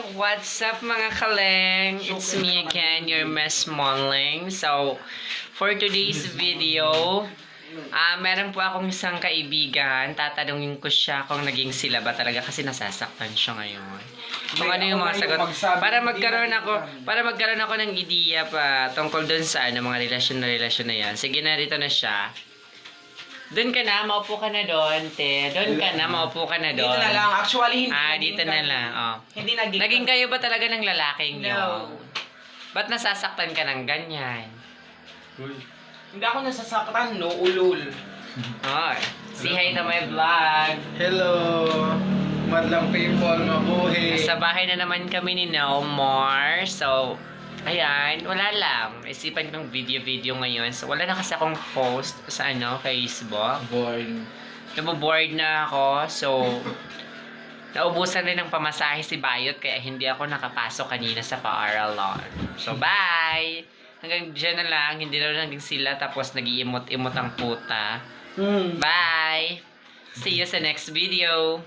What's up mga kaleng? It's me again, your Miss Monling. So, for today's video, meron po akong isang kaibigan. Tatanungin ko siya kung naging sila ba talaga kasi nasasaktan siya ngayon. Kung ano yung mga sagot. Para magkaroon ako ng ideya pa tungkol dun sa mga relasyon na yan. Sige, narito na siya. Doon ka na, maupo ka na doon, te. Doon ka na, maupo ka na doon. Dito na lang. Actually, hindi. Dito na lang. Oh. Hindi naging. Naging kayo ba talaga ng lalaking No. yun? Ba't nasasaktan ka ng ganyan? Hindi ako nasasaktan, no? Ulul. Oy, say hi to my vlog. Hello, madlang people, mabuhay. Sa bahay na naman kami ni No More. So, ayan, wala lang. Isipan ng video ngayon. So, wala na kasi akong post sa Facebook. Boring. Naboboard na ako. So, naubusan rin ng pamasahe si Bayot kaya hindi ako nakapasok kanina sa paaralan. So, bye! Hanggang dyan na lang. Hindi na lang din sila tapos nag-iimot-imot ang puta. Bye! See you sa next video!